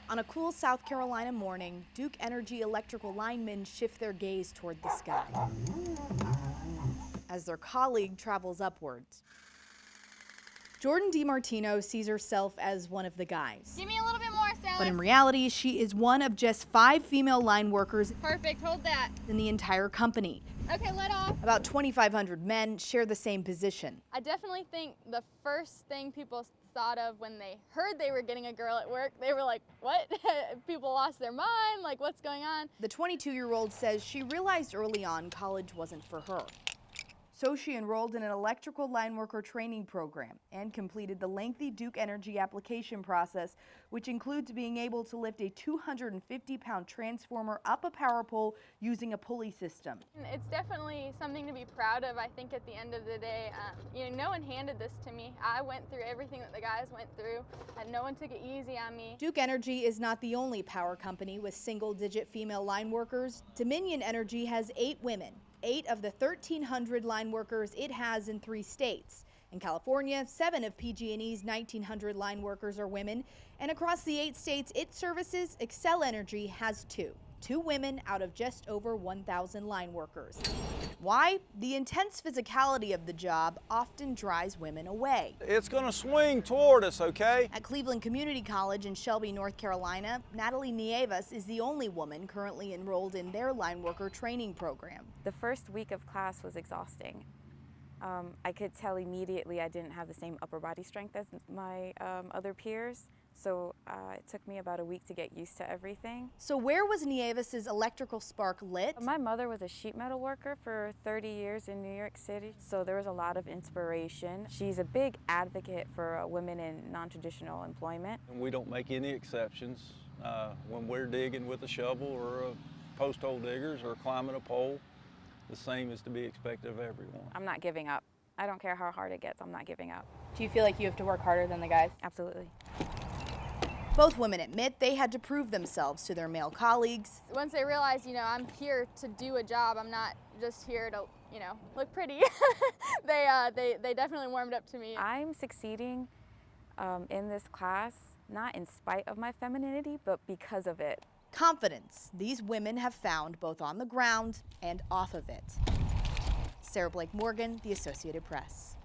On a cool South Carolina morning, Duke Energy electrical linemen shift their gaze toward the sky as their colleague travels upwards. Jordan DeMartino sees herself as one of the guys. Give me a little bit more, Stella. But in reality, she is one of just 5 female line workers Perfect, hold that. in the entire company. Okay, let off. About 2,500 men share the same position. I definitely think the first thing people thought of when they heard they were getting a girl at work, they were like, what? People lost their mind, like what's going on? The 22-year-old says she realized early on college wasn't for her. So she enrolled in an electrical line worker training program and completed the lengthy Duke Energy application process, which includes being able to lift a 250-pound transformer up a power pole using a pulley system. It's definitely something to be proud of. I think at the end of the day, no one handed this to me. I went through everything that the guys went through, and no one took it easy on me. Duke Energy is not the only power company with single-digit female line workers. Dominion Energy has 8 women. 8 of the 1,300 line workers it has in 3 states. In California, 7 of PG&E's 1,900 line workers are women, and across the 8 states it services, Xcel Energy has 2 women out of just over 1,000 line workers. Why? The intense physicality of the job often drives women away. It's going to swing toward us, okay? At Cleveland Community College in Shelby, North Carolina, NATALEE NIEVES is the only woman currently enrolled in their line worker training program. The first week of class was exhausting. I could tell immediately I didn't have the same upper body strength as my other peers. So it took me about a week to get used to everything. So where was Nieves's electrical spark lit? My mother was a sheet metal worker for 30 years in New York City, so there was a lot of inspiration. She's a big advocate for women in non-traditional employment. And we don't make any exceptions when we're digging with a shovel or a post hole diggers or climbing a pole. The same is to be expected of everyone. I'm not giving up. I don't care how hard it gets, I'm not giving up. Do you feel like you have to work harder than the guys? Absolutely. Both women admit they had to prove themselves to their male colleagues. Once they realized, I'm here to do a job, I'm not just here to, look pretty, they definitely warmed up to me. I'm succeeding in this class, not in spite of my femininity, but because of it. Confidence these women have found both on the ground and off of it. Sarah Blake Morgan, The Associated Press.